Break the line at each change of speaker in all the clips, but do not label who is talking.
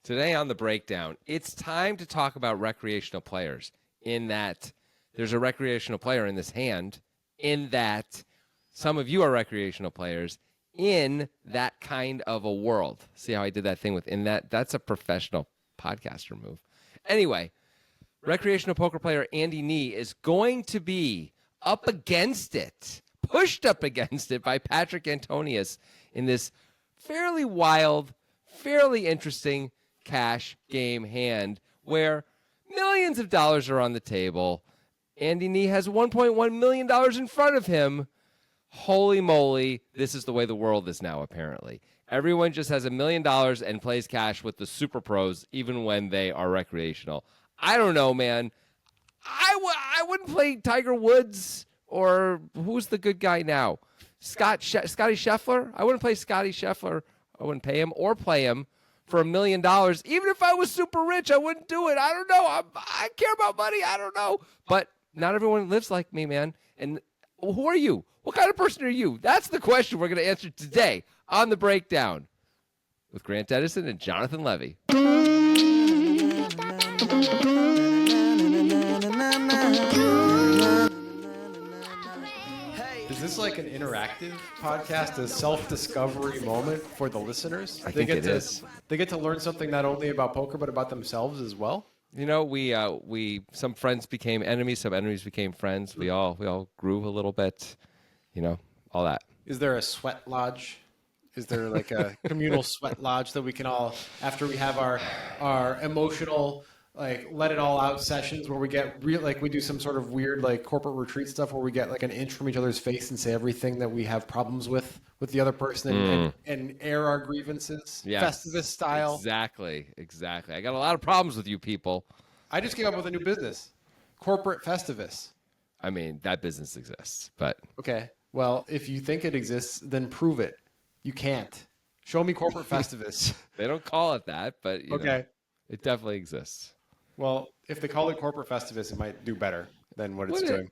Today on the breakdown, it's time to talk about recreational players, in that there's a recreational player in this hand, in that some of you are recreational players in that kind of a world. See how I did that thing with in that? That's a professional podcaster move. Anyway, recreational poker player Andy Nee is going to be up against it, pushed up against it by Patrik Antonius in this fairly wild, fairly interesting cash game hand where millions of dollars are on the table. Andy Nee has $1.1 million in front of him. Holy moly, this is the way the world is now, apparently. Everyone just has $1 million and plays cash with the super pros, even when they are recreational. I don't know, man. I wouldn't play Tiger Woods, or who's the good guy now? Scotty Scheffler? I wouldn't play Scotty Scheffler. I wouldn't pay him or play him for $1 million. Even if I was super rich, I wouldn't do it. I don't know. I care about money. I don't know. But not everyone lives like me, man. And who are you? What kind of person are you? That's the question we're going to answer today on The Breakdown with Grant Edison and Jonathan Levy.
Is this like an interactive podcast, a self-discovery moment for the listeners?
I think it is.
They get to learn something not only about poker, but about themselves as well?
You know, we some friends became enemies, some enemies became friends. We all grew a little bit, you know, all that.
Is there a sweat lodge? Is there like a communal sweat lodge that we can all, after we have our emotional, like, let it all out sessions where we get real, like we do some sort of weird like corporate retreat stuff where we get like an inch from each other's face and say everything that we have problems with the other person and air our grievances,
Yes,
Festivus style.
Exactly. I got a lot of problems with you people.
I just came up with a new business, corporate Festivus.
I mean, that business exists, but
Okay, well, if you think it exists, then prove it. You can't. Show me corporate Festivus.
they don't call it that, but you know, it definitely exists.
Well, if they call it corporate Festivus, it might do better than what it's doing.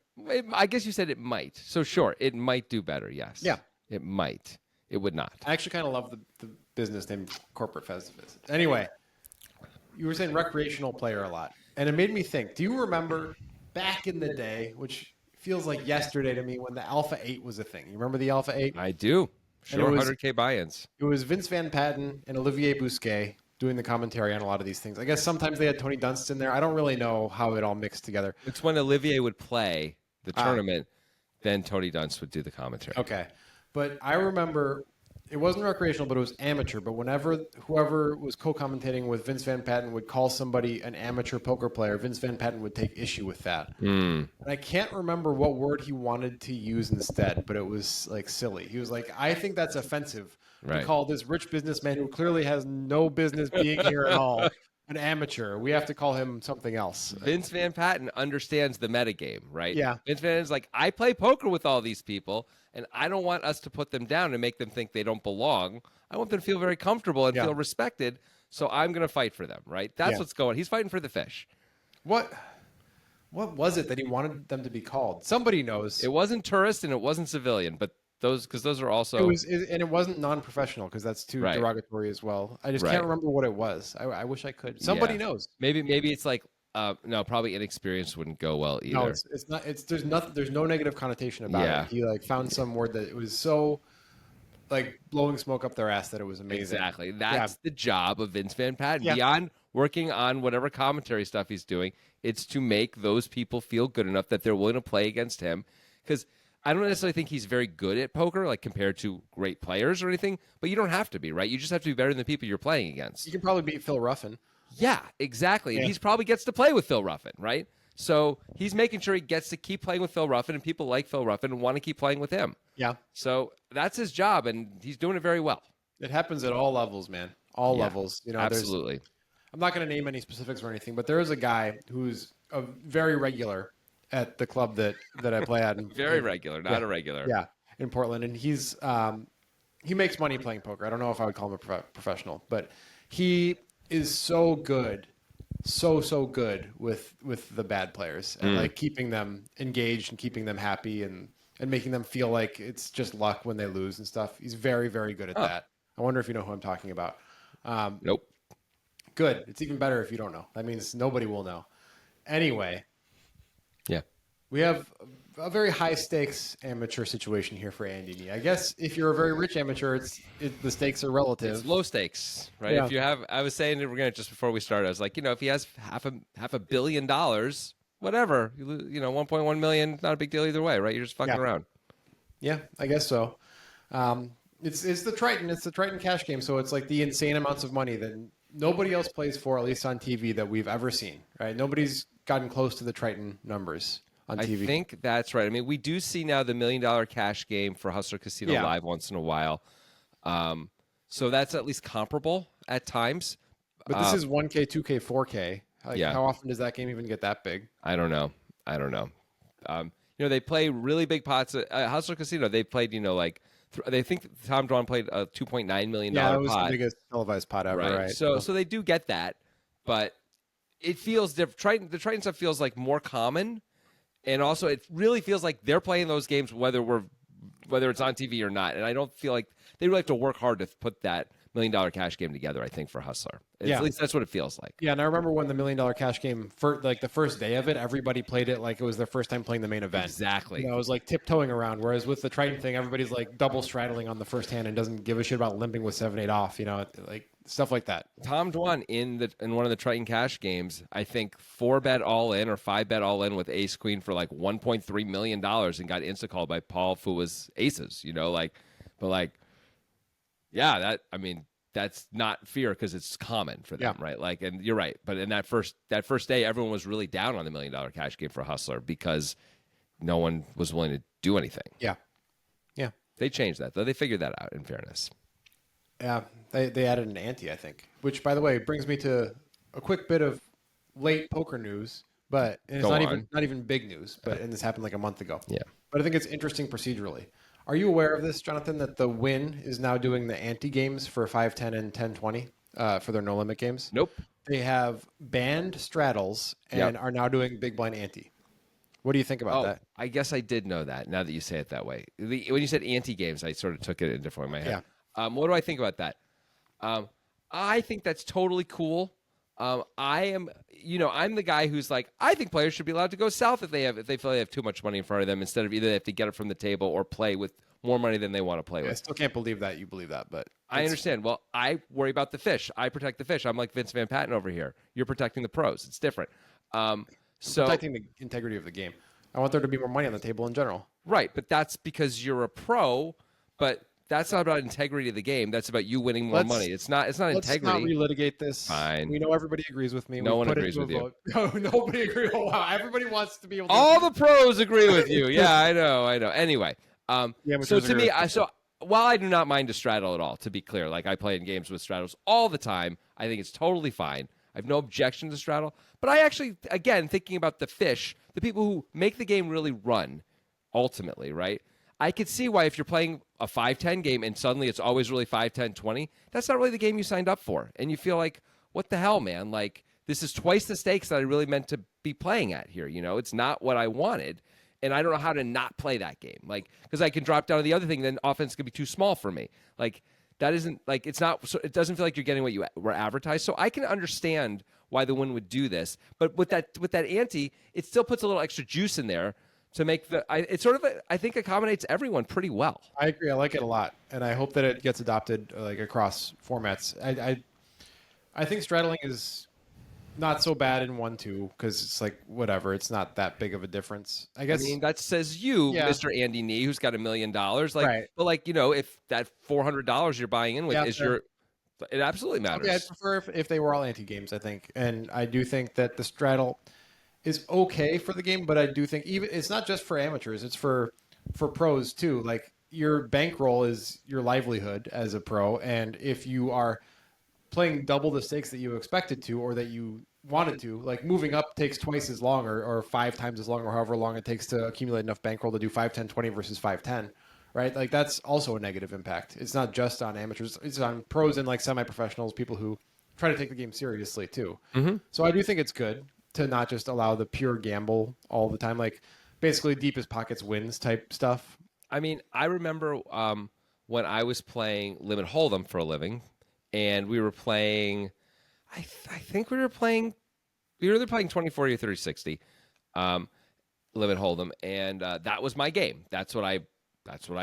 I guess you said it might. So sure, it might do better, yes.
Yeah.
It might. It would not.
I actually kind of love the business name corporate Festivus. Anyway, you were saying recreational player a lot. And it made me think, do you remember back in the day, which feels like yesterday to me, when the Alpha 8 was a thing? You remember the Alpha 8?
I do. Sure,
was-
100K buy-ins.
It was Vince Van Patten and Olivier Bousquet doing the commentary on a lot of these things. I guess sometimes they had Tony Dunst in there. I don't really know how it all mixed together.
It's when Olivier would play the tournament, then Tony Dunst would do the commentary.
Okay. But I remember it wasn't recreational, but it was amateur. But whenever whoever was co-commentating with Vince Van Patten would call somebody an amateur poker player, Vince Van Patten would take issue with that. And I can't remember what word he wanted to use instead, but it was like silly. He was like, I think that's offensive to call this rich businessman who clearly has no business being here at all an amateur. We have to call him something else.
Vince Van Patten understands the metagame, right?
Yeah.
Vince Van Patten's like, I play poker with all these people, and I don't want us to put them down and make them think they don't belong. I want them to feel very comfortable and feel respected, so I'm going to fight for them, right? That's what's going on. He's fighting for the fish.
What was it that he wanted them to be called? Somebody knows.
It wasn't tourist and it wasn't civilian, but those are also...
And it wasn't non-professional because that's too derogatory as well. I just can't remember what it was. I wish I could. Somebody knows.
Maybe it's like no, probably inexperienced wouldn't go well either.
No, it's not. There's no negative connotation about it. He like found some word that it was so like blowing smoke up their ass that it was amazing.
Exactly. That's the job of Vince Van Patten. Beyond working on whatever commentary stuff he's doing, it's to make those people feel good enough that they're willing to play against him. Because I don't necessarily think he's very good at poker, like compared to great players or anything, but you don't have to be, right? You just have to be better than the people you're playing against.
You can probably beat Phil Ruffin.
Yeah, exactly. And he probably gets to play with Phil Ruffin, right? So he's making sure he gets to keep playing with Phil Ruffin, and people like Phil Ruffin and want to keep playing with him.
Yeah.
So that's his job, and he's doing it very well.
It happens at all levels, man. All levels. You know,
absolutely.
I'm not going to name any specifics or anything, but there is a guy who's a very regular at the club that I play at.
Very regular, not a regular.
Yeah, in Portland, and he's he makes money playing poker. I don't know if I would call him a professional, but he is so good, so good with the bad players and like keeping them engaged and keeping them happy and making them feel like it's just luck when they lose and stuff. He's very, very good at that. I wonder if you know who I'm talking about.
Nope.
Good. It's even better if you don't know. That means nobody will know. Anyway,
Yeah.
we have a very high stakes amateur situation here for Andy Nee. I guess if you're a very rich amateur, the stakes are relative.
It's low stakes, right?
Yeah.
If you have, I was saying we're gonna just before we started, I was like, if he has half a billion dollars, whatever, 1.1 million, not a big deal either way, right? You're just fucking around.
Yeah, I guess so. It's the Triton. It's the Triton cash game. So it's like the insane amounts of money that nobody else plays for, at least on TV, that we've ever seen. Right? Nobody's gotten close to the Triton numbers on TV.
I think that's right. I mean, we do see now the $1 million cash game for Hustler Casino Live once in a while. So that's at least comparable at times.
But this is 1K, 2K, 4K.
Yeah.
How often does that game even get that big?
I don't know. They play really big pots at Hustler Casino. They played, they think Tom Dwan played a $2.9 million pot.
Yeah, it was the biggest televised pot ever, right?
So they do get that, but it feels different. The Triton stuff feels like more common, and also it really feels like they're playing those games whether it's on TV or not. And I don't feel like they really have to work hard to put that $1 million cash game together, I think, for Hustler. At least that's what it feels like.
Yeah, and I remember when the $1 million cash game, the first day of it, everybody played it like it was their first time playing the main event.
Exactly.
It was like tiptoeing around, whereas with the Triton thing, everybody's like double straddling on the first hand and doesn't give a shit about limping with 7-8 off, like stuff like that.
Tom Dwan in one of the Triton cash games, I think 4-bet all in or 5-bet all in with ace queen for like $1.3 million and got insta-called by Paul Fua's aces, that's not fear because it's common for them, right? Like, and you're right. But in that first day, everyone was really down on the $1 million cash game for Hustler because no one was willing to do anything.
Yeah.
They changed that, though. They figured that out, in fairness.
Yeah, they added an ante, I think. Which, by the way, brings me to a quick bit of late poker news, but it's not even big news. And this happened like a month ago.
Yeah.
But I think it's interesting procedurally. Are you aware of this, Jonathan, that the Win is now doing the ante games for 5-10 and 10-20 for their no limit games?
Nope.
They have banned straddles and are now doing big blind ante. What do you think about that?
I guess I did know that now that you say it that way. When you said ante games, I sort of took it in a different way in my head.
Yeah.
What do I think about that? I think that's totally cool. I'm the guy who's like, I think players should be allowed to go south if they feel they have too much money in front of them instead of either they have to get it from the table or play with more money than they want to play with.
I still can't believe that you believe that, but
I understand. Well, I worry about the fish. I protect the fish. I'm like Vince Van Patten over here. You're protecting the pros. It's different.
Protecting the integrity of the game. I want there to be more money on the table in general.
Right, but that's because you're a pro, but that's not about integrity of the game. That's about you winning more money. It's not integrity.
Let's not relitigate this.
Fine.
We know everybody agrees with me.
No one agrees with you.
No, nobody agrees. Oh, wow. Everybody wants to be able to.
All the pros agree with you. Yeah, I know. Anyway, so to me, while I do not mind a straddle at all, to be clear, like I play in games with straddles all the time, I think it's totally fine. I have no objection to straddle. But I actually, again, thinking about the fish, the people who make the game really run, ultimately, right? I could see why if you're playing a 5-10 game and suddenly it's always really 5-10-20, that's not really the game you signed up for. And you feel like, what the hell, man? Like, this is twice the stakes that I really meant to be playing at here. It's not what I wanted. And I don't know how to not play that game. Like, because I can drop down to the other thing, then offense could be too small for me. Like, that isn't, like, it's not, so it doesn't feel like you're getting what you were advertised. So I can understand why the Win would do this. But with that ante, it still puts a little extra juice in there to make I think accommodates everyone pretty well.
I agree. I like it a lot, and I hope that it gets adopted like across formats. I think straddling is not so bad in 1-2 because it's like whatever. It's not that big of a difference. I guess.
I mean, that says you, Mr. Andy Nee, who's got $1 million. Like,
right.
But like if that $400 you're buying in with is it absolutely matters.
Yeah, I'd prefer if they were all anti games. I think, and I do think that the straddle is okay for the game, but I do think even it's not just for amateurs; it's for pros too. Like your bankroll is your livelihood as a pro, and if you are playing double the stakes that you expected to or that you wanted to, like moving up takes twice as long or 5 times as long or however long it takes to accumulate enough bankroll to do 5-10-20 versus 5-10, right? Like that's also a negative impact. It's not just on amateurs; it's on pros and like semi-professionals, people who try to take the game seriously too. Mm-hmm. So I do think it's good to not just allow the pure gamble all the time, like basically deepest pockets wins type stuff.
I mean, I remember when I was playing Limit Hold'em for a living, and we were playing, I think we were either playing 2040 or 3060, limit hold'em, and that was my game. That's what I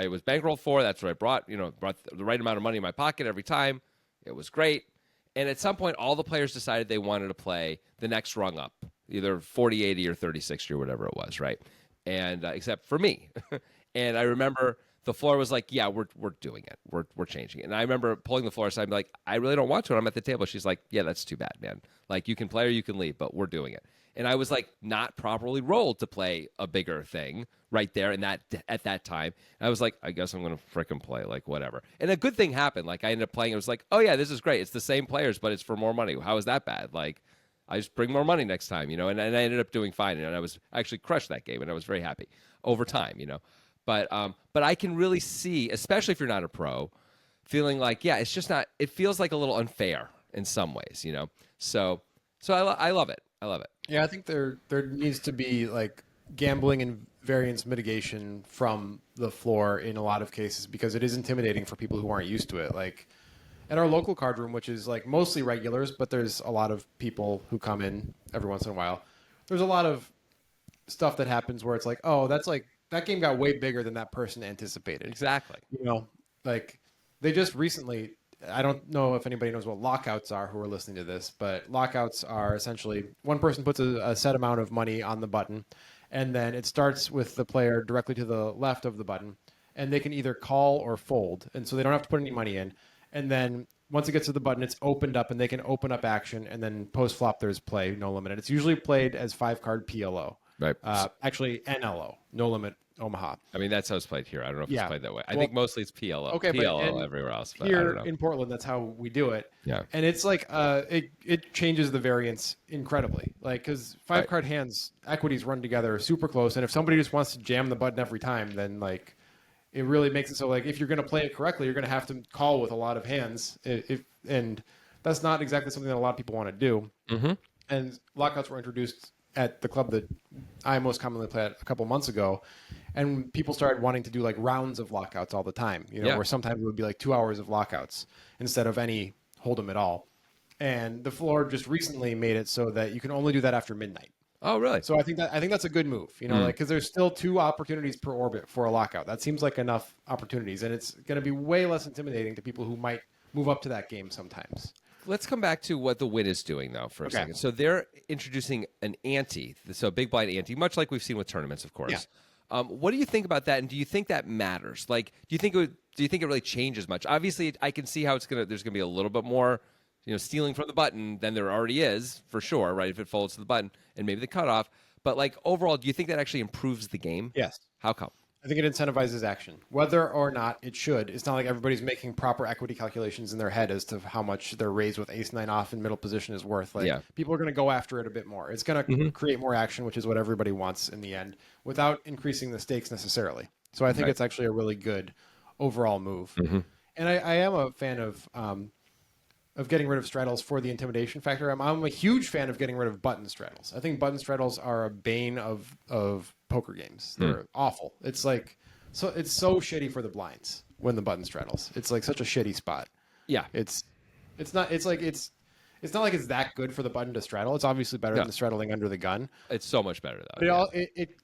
was bankrolled for. That's what I brought. Brought the right amount of money in my pocket every time. It was great. And at some point, all the players decided they wanted to play the next rung up, either 4080 or 3060 or whatever it was, right? And except for me. And I remember the floor was like, yeah, we're doing it. We're changing it. And I remember pulling the floor aside and be like, I really don't want to. And I'm at the table. She's like, yeah, that's too bad, man. Like, you can play or you can leave, but we're doing it. And I was like not properly rolled to play a bigger thing right there and at that time. And I was like, I guess I'm going to frickin' play, like, whatever. And a good thing happened. Like, I ended up playing. It was like, oh yeah, this is great. It's the same players, but it's for more money. How is that bad? Like, I just bring more money next time, and I ended up doing fine. And I actually crushed that game, and I was very happy over time, But I can really see, especially if you're not a pro, feeling like, yeah, it's just not. It feels like a little unfair in some ways, So I love it. I love it.
Yeah, I think there needs to be like gambling and variance mitigation from the floor in a lot of cases because it is intimidating for people who aren't used to it. Like at our local card room, which is like mostly regulars, but there's a lot of people who come in every once in a while. There's a lot of stuff that happens where it's like, oh, that's like that game got way bigger than that person anticipated.
Exactly.
Like they just recently, I don't know if anybody knows what lockouts are who are listening to this, but lockouts are essentially one person puts a set amount of money on the button, and then it starts with the player directly to the left of the button, and they can either call or fold, and so they don't have to put any money in. And then once it gets to the button, it's opened up, and they can open up action, and then post flop there's play, no limit. And it's usually played as 5-card PLO.
Right.
Actually, NLO, no limit Omaha.
I mean, that's how it's played here. I don't know if it's played that way. I
Well,
think mostly it's PLO.
Okay,
PLO everywhere else. But I
here
don't know.
in Portland, that's how we do it.
Yeah.
And it's like it changes the variance incredibly. Like because 5-card hands equities run together super close, and if somebody just wants to jam the button every time, then like it really makes it so like if you're going to play it correctly, you're going to have to call with a lot of hands. And that's not exactly something that a lot of people want to do.
Mm-hmm.
And lockouts were introduced at the club that I most commonly play at a couple months ago. And people started wanting to do like rounds of lockouts all the time, where sometimes it would be like 2 hours of lockouts instead of any hold'em at all. And the floor just recently made it so that you can only do that after midnight.
Oh, really?
So I think that's a good move, like because there's still 2 opportunities per orbit for a lockout. That seems like enough opportunities, and it's going to be way less intimidating to people who might move up to that game sometimes.
Let's come back to what the Win is doing, though, for a second. So they're introducing an ante, so a big blind ante, much like we've seen with tournaments, of course. Yeah. What do you think about that, and do you think that matters? Like, do you think it really changes much? Obviously, I can see how there's gonna be a little bit more, stealing from the button than there already is, for sure, right? If it folds to the button, and maybe the cutoff. But like overall, do you think that actually improves the game?
Yes.
How come?
I think it incentivizes action, whether or not it should. It's not like everybody's making proper equity calculations in their head as to how much their raise with ace-9 off in middle position is worth. Like people are going to go after it a bit more. It's going to create more action, which is what everybody wants in the end, without increasing the stakes necessarily. So I think it's actually a really good overall move. And I am a fan of getting rid of straddles for the intimidation factor. I'm a huge fan of getting rid of button straddles. I think button straddles are a bane of poker games. They're awful. It's like it's so shitty for the blinds when the button straddles. It's like such a shitty spot.
Yeah.
It's not like it's that good for the button to straddle. It's obviously better than the straddling under the gun.
It's so much better though.
But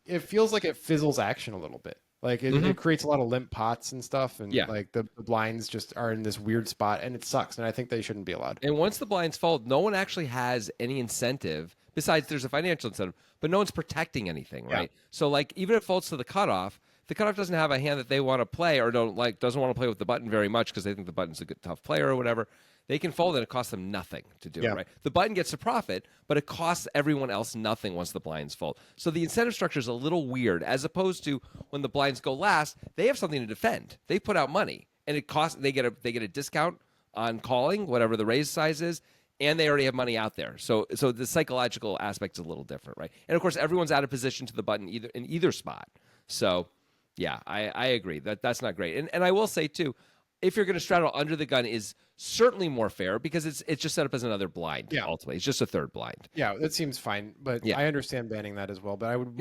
it feels like it fizzles action a little bit. Like it creates a lot of limp pots and stuff, and like the blinds just are in this weird spot, and it sucks. And I think they shouldn't be allowed.
And once the blinds fold, no one actually has any incentive. Besides, there's a financial incentive, but no one's protecting anything, right? Yeah. So like even if it folds to the cutoff doesn't have a hand that they want to play or doesn't want to play with the button very much because they think the button's a good tough player or whatever. They can fold and it costs them nothing to do it, right? The button gets a profit, but it costs everyone else nothing once the blinds fold. So the incentive structure is a little weird, as opposed to when the blinds go last, they have something to defend. They put out money, and it costs. They get a discount on calling, whatever the raise size is, and they already have money out there. So the psychological aspect is a little different, right? And of course, everyone's out of position to the button in either spot. So yeah, I agree that's not great. And I will say too, if you're going to straddle under the gun is certainly more fair because it's just set up as another blind. Yeah. Ultimately, it's just a third blind.
Yeah, that seems fine, but I understand banning that as well. But I would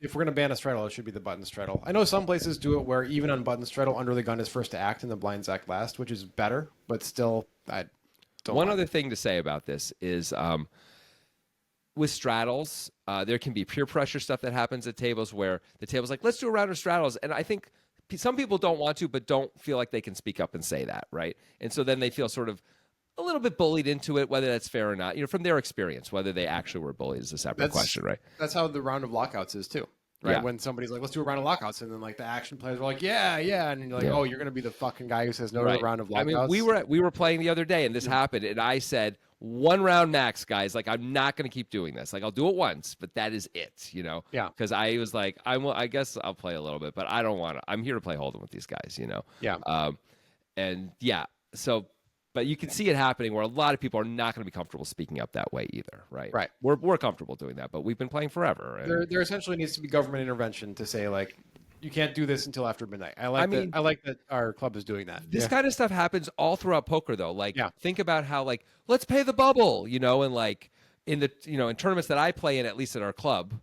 if we're going to ban a straddle, it should be the button straddle. I know some places do it where even on button straddle, under the gun is first to act and the blinds act last, which is better, but still,
One other thing to say about this is with straddles, there can be peer pressure stuff that happens at tables where the table's like, let's do a round of straddles. And I think some people don't want to, but don't feel like they can speak up and say that, right? And so then they feel sort of a little bit bullied into it, whether that's fair or not. From their experience, whether they actually were bullied is a separate question, right?
That's how the round of lockouts is too. Right.
Yeah.
When somebody's like, let's do a round of lockouts. And then like the action players are like, yeah. And you're like, oh, you're going to be the fucking guy who says no to the round of lockouts.
I mean, we were playing the other day and this happened. And I said, 1 round max, guys. Like, I'm not going to keep doing this. Like, I'll do it once, but that is it,
Yeah.
Because I was like, I guess I'll play a little bit, but I don't want to. I'm here to play Hold'em with these guys,
Yeah.
And yeah, so, but you can see it happening where a lot of people are not going to be comfortable speaking up that way either, right?
Right.
We're comfortable doing that, but we've been playing forever. And
There essentially needs to be government intervention to say, like, you can't do this until after midnight. I like that our club is doing that.
This kind of stuff happens all throughout poker, though. Like,
Yeah.
think about how, like, let's pay the bubble, and like in the, in tournaments that I play in, at least at our club,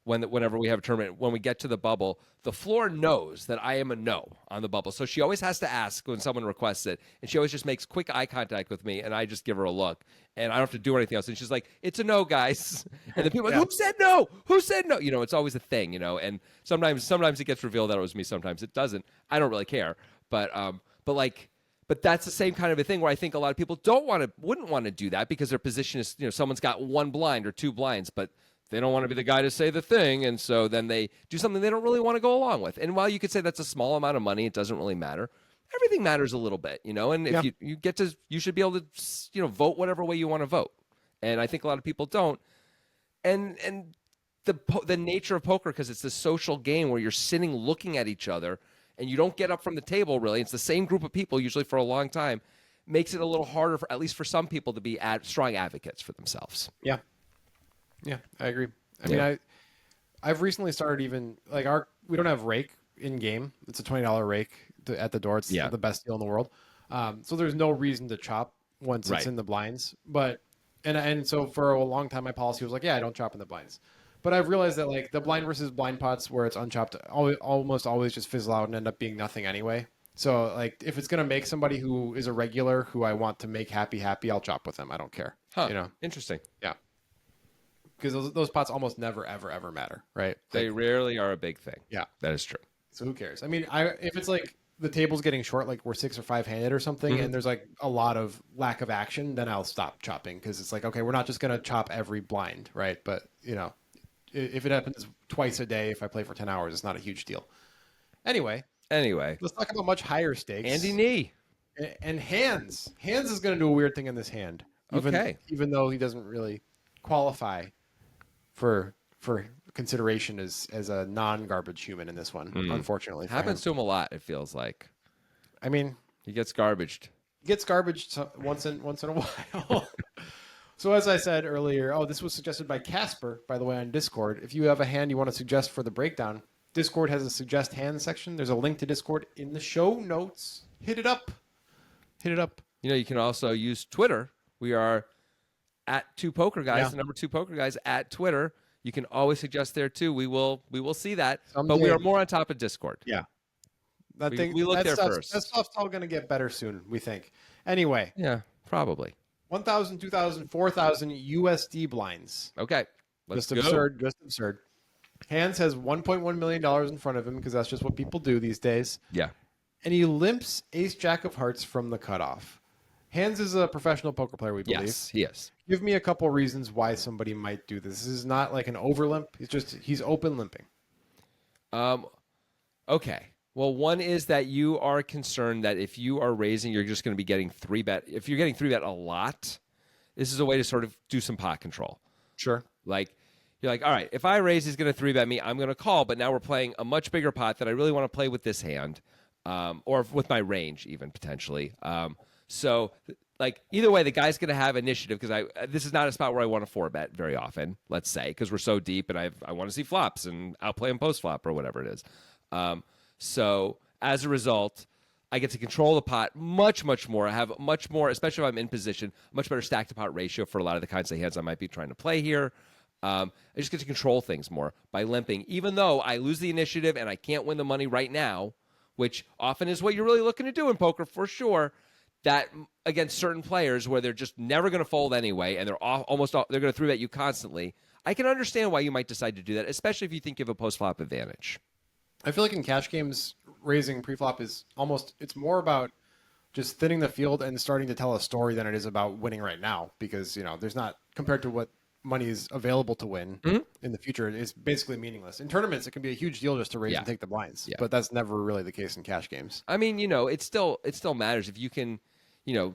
whenever we have a tournament, when we get to the bubble, the floor knows that I am a no on the bubble. So she always has to ask when someone requests it, and she always just makes quick eye contact with me, and I just give her a look, and I don't have to do anything else. And she's like, "It's a no, guys." And then people are like, "Who said no? Who said no?" It's always a thing, And sometimes it gets revealed that it was me. Sometimes it doesn't. I don't really care. But that's the same kind of a thing where I think a lot of people wouldn't want to do that because their position is, someone's got 1 blind or 2 blinds, but they don't want to be the guy to say the thing, and so then they do something they don't really want to go along with. And while you could say that's a small amount of money, it doesn't really matter. Everything matters a little bit, And if you get to, you should be able to, vote whatever way you want to vote. And I think a lot of people don't. And the nature of poker, because it's this social game where you're sitting looking at each other, and you don't get up from the table. Really, it's the same group of people usually for a long time. Makes it a little harder, at least for some people, to be strong advocates for themselves.
Yeah. Yeah, I agree. I mean, I've recently started even like we don't have rake in game. It's a $20 rake at the door. It's the best deal in the world. So there's no reason to chop once it's in the blinds. But and so for a long time, my policy was like, I don't chop in the blinds. But I've realized that like the blind versus blind pots where it's unchopped almost always just fizzle out and end up being nothing anyway. So like if it's gonna make somebody who is a regular who I want to make happy, I'll chop with them. I don't care.
Interesting.
Yeah. Because those pots almost never, ever matter, right?
They rarely are a big thing.
Yeah.
That is true.
So who cares? I mean, if it's like the table's getting short, like we're 6 or 5 handed or something, and there's like a lot of lack of action, then I'll stop chopping because it's like, okay, we're not just going to chop every blind, right? But, if it happens twice a day, if I play for 10 hours, it's not a huge deal. Anyway, let's talk about much higher stakes.
Andy Nee.
And Hands. Hands is going to do a weird thing in this hand. Even though he doesn't really qualify for consideration as a non-garbage human in this one, unfortunately.
Happens to him a lot, it feels like.
I mean,
he gets garbaged.
He gets garbaged once in a while. So as I said earlier, this was suggested by Casper, by the way, on Discord. If you have a hand you want to suggest for the breakdown, Discord has a suggest hand section. There's a link to Discord in the show notes. Hit it up.
You can also use Twitter. We are at 2 Poker Guys, the number 2 Poker Guys at Twitter. You can always suggest there too. We will see that. Someday. But we are more on top of Discord.
Yeah.
We look there first.
That stuff's all going to get better soon, we think. Anyway.
Yeah, probably.
1,000, 2,000, 4,000 USD blinds.
Okay. Let's
go. Just absurd. Hands has $1.1 million in front of him because that's just what people do these days.
Yeah.
And he limps Ace Jack of Hearts from the cutoff. Hands is a professional poker player, we believe.
Yes, he is.
Give me a couple reasons why somebody might do this. This is not like an over limp. He's open limping.
Okay. Well, one is that you are concerned that if you are raising, you're just going to be getting 3-bet. If you're getting 3-bet a lot, this is a way to sort of do some pot control.
Sure.
Like, you're like, all right, if I raise, he's going to 3-bet me. I'm going to call, but now we're playing a much bigger pot that I really want to play with this hand, or with my range even potentially. So, like, either way, the guy's going to have initiative because this is not a spot where I want to 4-bet very often, let's say, because we're so deep and I want to see flops and outplay him post-flop or whatever it is. So, as a result, I get to control the pot much, much more. I have much more, especially if I'm in position, much better stack-to-pot ratio for a lot of the kinds of hands I might be trying to play here. I just get to control things more by limping, even though I lose the initiative and I can't win the money right now, which often is what you're really looking to do in poker for sure. that against certain players where they're just never going to fold anyway, and they're they're going to 3-bet you constantly. I can understand why you might decide to do that, especially if you think you have a post-flop advantage.
I feel like in cash games, raising pre-flop is it's more about just thinning the field and starting to tell a story than it is about winning right now, because there's not, compared to what money is available to win in the future, it's basically meaningless. In tournaments, it can be a huge deal just to raise and take the blinds, but that's never really the case in cash games.
I mean, it still matters if you can,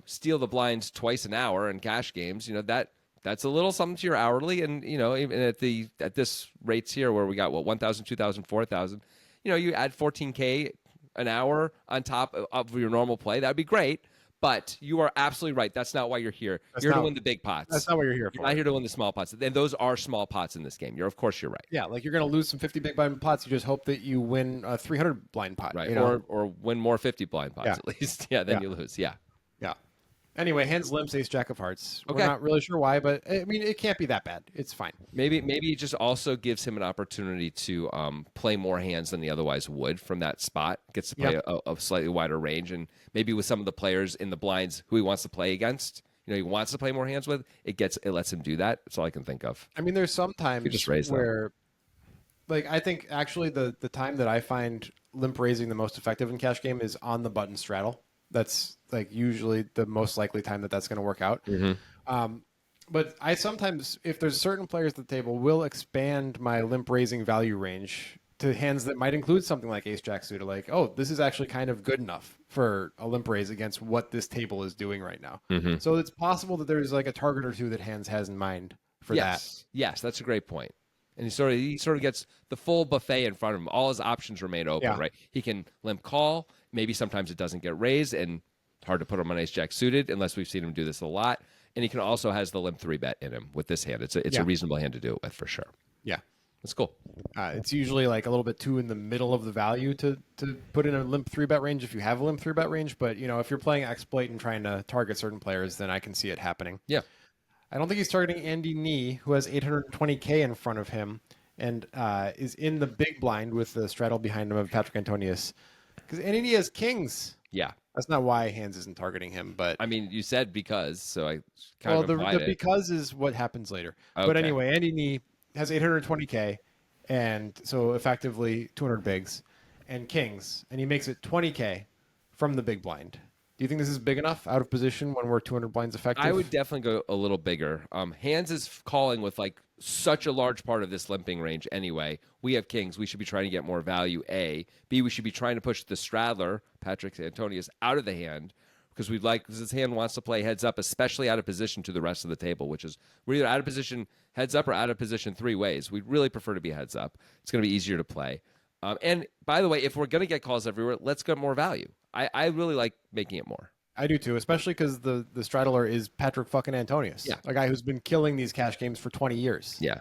steal the blinds twice an hour in cash games. That's a little something to your hourly, and even at this rates here where we got 1,000, 2,000, 4,000, you add 14K an hour on top of your normal play. That'd be great. But you are absolutely right. That's not why you're here. You're to win the big pots.
That's not what you're here for.
You're not here to win the small pots. And those are small pots in this game. Of course you're right.
Yeah, like you're going to lose some 50 big blind pots. You just hope that you win a 300 blind pot.
Right, or win more 50 blind pots at least. Then you lose. Yeah.
Anyway, hands limps, ace jack of hearts. Okay. We're not really sure why, but I mean, it can't be that bad. It's fine.
Maybe it just also gives him an opportunity to play more hands than he otherwise would from that spot. Gets to play a slightly wider range, and maybe with some of the players in the blinds who he wants to play against, he wants to play more hands with. It lets him do that. That's all I can think of.
I mean, there's some times where, like, I think actually the time that I find limp raising the most effective in cash game is on the button straddle. That's like usually the most likely time that's going to work out. But I sometimes, if there's certain players at the table, will expand my limp raising value range to hands that might include something like ace jack suited. Like, oh, this is actually kind of good enough for a limp raise against what this table is doing right now. So it's possible that there's like a target or two that hands has in mind for that.
Yes, that's a great point. And he sort of gets the full buffet in front of him. All his options remain open, right? He can limp call. Maybe sometimes it doesn't get raised, and hard to put him on ace jack suited unless we've seen him do this a lot. And he can also has the limp 3-bet in him with this hand. It's a reasonable hand to do it with for sure.
Yeah,
that's cool.
It's usually like a little bit too in the middle of the value to put in a limp 3-bet range if you have a limp 3-bet range. But if you're playing exploit and trying to target certain players, then I can see it happening.
Yeah,
I don't think he's targeting Andy Nee, who has 820K in front of him and is in the big blind with the straddle behind him of Patrik Antonius. Because Andy Nee has kings.
Yeah.
That's not why hands isn't targeting him, but...
I mean, you said because, so I kind of implied
the because is what happens later. Okay. But anyway, Andy Nee has 820K, and so effectively 200 bigs, and kings, and he makes it 20K from the big blind. Do you think this is big enough out of position when we're 200 blinds effective?
I would definitely go a little bigger. Hands is calling with like such a large part of this limping range anyway. We have kings. We should be trying to get more value, A. B, we should be trying to push the straddler, Patrik Antonius, out of the hand because his hand wants to play heads up, especially out of position to the rest of the table, which is we're either out of position heads up or out of position 3 ways. We'd really prefer to be heads up. It's going to be easier to play. And by the way, if we're going to get calls everywhere, let's get more value. I really like making it more.
I do too, especially because the straddler is Patrik fucking Antonius.
Yeah.
A guy who's been killing these cash games for 20 years.
Yeah.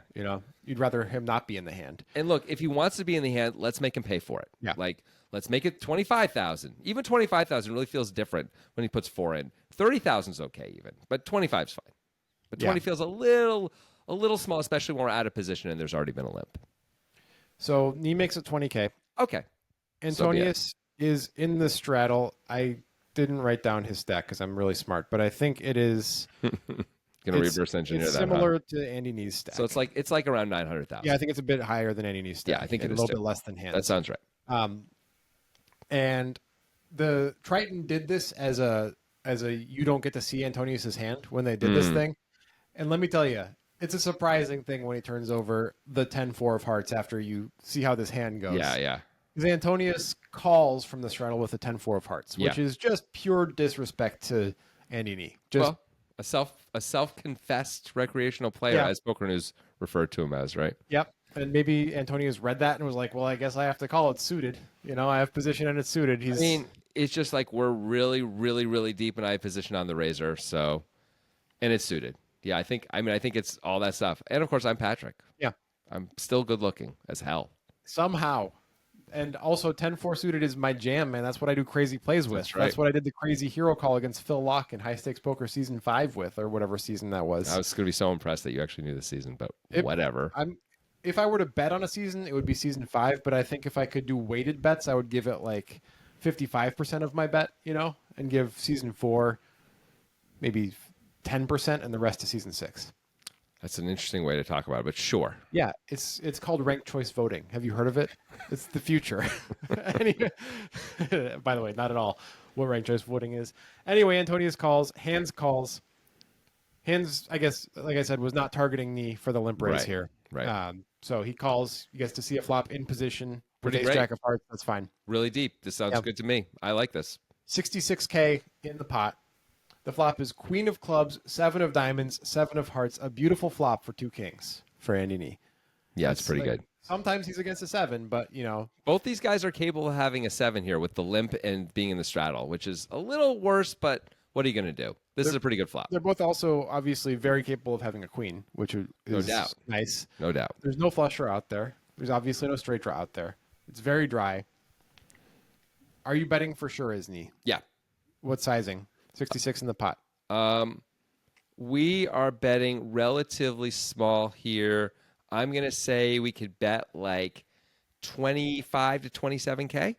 You'd rather him not be in the hand.
And look, if he wants to be in the hand, let's make him pay for it.
Yeah.
Like, let's make it 25,000. Even 25,000 really feels different when he puts 4 in. 30,000 is okay even, but 25 is fine. But 20 feels a little small, especially when we're out of position and there's already been a limp.
So he makes it 20K.
Okay.
Antonius is in the straddle. I didn't write down his stack because I'm really smart, but I think it is
gonna reverse engineer that.
Similar to Andy Nee's stack.
So it's like around 900,000.
Yeah, I think it's a bit higher than Andy Nee's stack.
Yeah, I think it is
a little
too.
bit less than hands.
That sounds right.
And the Triton did this as a you don't get to see Antonius's hand when they did this thing. And let me tell you, it's a surprising thing when he turns over the 10-4 of hearts after you see how this hand goes.
Yeah.
Because Antonius calls from the straddle with a 10-4 of hearts, which is just pure disrespect to Andy Nee.
Well, a self-confessed recreational player, as Poker News referred to him as, right?
Yep. And maybe Antonius read that and was like, well, I guess I have to call it suited. I have position and it's suited.
I mean, it's just like we're really, really, really deep and I have position on the razor, so and it's suited. Yeah, I think it's all that stuff. And of course I'm Patrik.
Yeah.
I'm still good looking as hell.
Somehow. And also 10-4 suited is my jam, man. That's what I do crazy plays with.
That's right.
That's what I did the crazy hero call against Phil Locke in High Stakes Poker Season 5 with, or whatever season that was.
I was going to be so impressed that you actually knew the season, but whatever.
If I were to bet on a season, it would be Season 5, but I think if I could do weighted bets, I would give it like 55% of my bet, and give season 4 maybe 10% and the rest to season 6.
That's an interesting way to talk about it, but sure.
Yeah, it's called ranked choice voting. Have you heard of it? It's the future. Anyway, by the way, not at all what ranked choice voting is. Anyway, Antonius calls. Hands calls. Hands, I guess, like I said, was not targeting knee for the limp raise
Right,
here.
right.
So he calls. He gets to see a flop in position with
Pretty
ace
great.
jack of hearts. That's fine.
Really deep. This sounds good to me. I like this.
66K in the pot. The flop is queen of clubs, 7 of diamonds, 7 of hearts. A beautiful flop for 2 kings for Andy Nee.
Yeah, it's pretty good.
Sometimes he's against a 7, but,
Both these guys are capable of having a 7 here with the limp and being in the straddle, which is a little worse, but what are you going to do? This is a pretty good flop.
They're both also obviously very capable of having a queen, which is
No doubt.
nice.
No doubt.
There's no flush draw out there. There's obviously no straight draw out there. It's very dry. Are you betting for sure, Isney?
Yeah.
What sizing? 66 in the pot.
We are betting relatively small here. I'm going to say we could bet like 25 to 27K,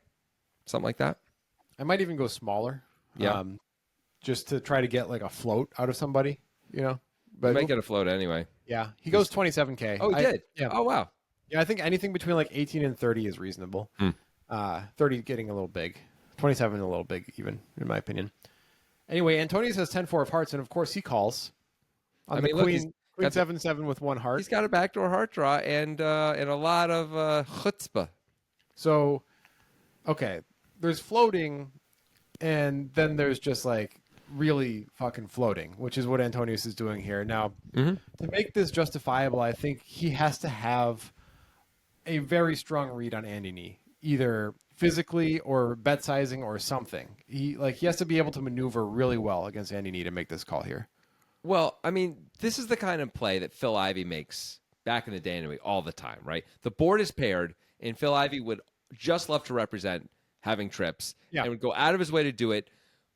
something like that.
I might even go smaller.
Yeah.
Just to try to get like a float out of somebody, But
We might get a float anyway.
yeah, he goes 27K.
Oh, he did?
Yeah.
Oh, wow.
Yeah, I think anything between like 18 and 30 is reasonable. 30 getting a little big. 27 a little big even, in my opinion. Anyway, Antonius has 10-4 of hearts, and of course he calls on the
look,
queen 7-7 with 1 heart.
He's got a backdoor heart draw and a lot of chutzpah.
So, okay, there's floating, and then there's just like really fucking floating, which is what Antonius is doing here. Now, to make this justifiable, I think he has to have a very strong read on Andy Nee, either physically or bet sizing or something. He has to be able to maneuver really well against Andy Nee to make this call here.
Well, I mean, this is the kind of play that Phil Ivey makes back in the day anyway, all the time, right? The board is paired, and Phil Ivey would just love to represent having trips and would go out of his way to do it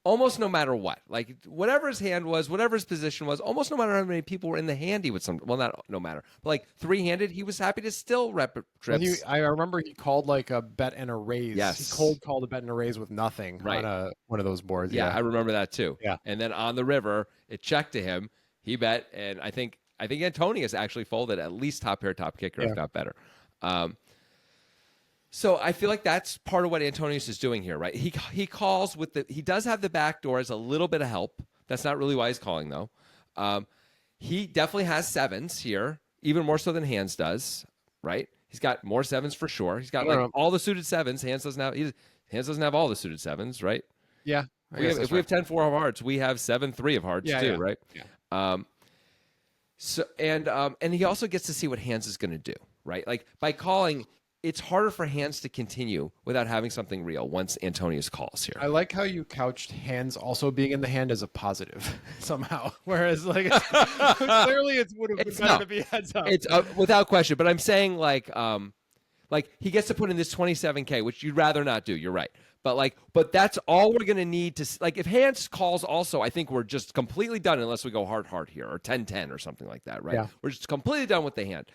almost no matter what. Like, whatever his hand was, whatever his position was, almost no matter how many people were in the hand, he would not no matter. But like 3-handed, he was happy to still rep trips.
Well, I remember he called like a bet and a raise.
Yes.
He cold called a bet and a raise with nothing on one of those boards.
Yeah, I remember that too.
Yeah.
And then on the river, it checked to him. He bet, and I think Antonius actually folded at least top pair, top kicker, if not better. So I feel like that's part of what Antonius is doing here, right? He calls he does have the back door as a little bit of help. That's not really why he's calling though. He definitely has 7s here, even more so than hands does, right? He's got more 7s for sure. He's got all the suited 7s. Hands doesn't have all the suited 7s, right?
Yeah.
If we have 10-4 of hearts, we have 7-3 of hearts too, right?
Yeah.
So and he also gets to see what hands is going to do, right? Like by calling, it's harder for hands to continue without having something real once Antonius calls here.
I like how you couched hands also being in the hand as a positive somehow, whereas like clearly it would have been better to be heads up.
It's without question, but I'm saying like he gets to put in this 27K, which you'd rather not do. You're right. But that's all we're going to need to, like, if hands calls also, I think we're just completely done unless we go heart here or 10-10 or something like that, right?
Yeah.
We're just completely done with the hand.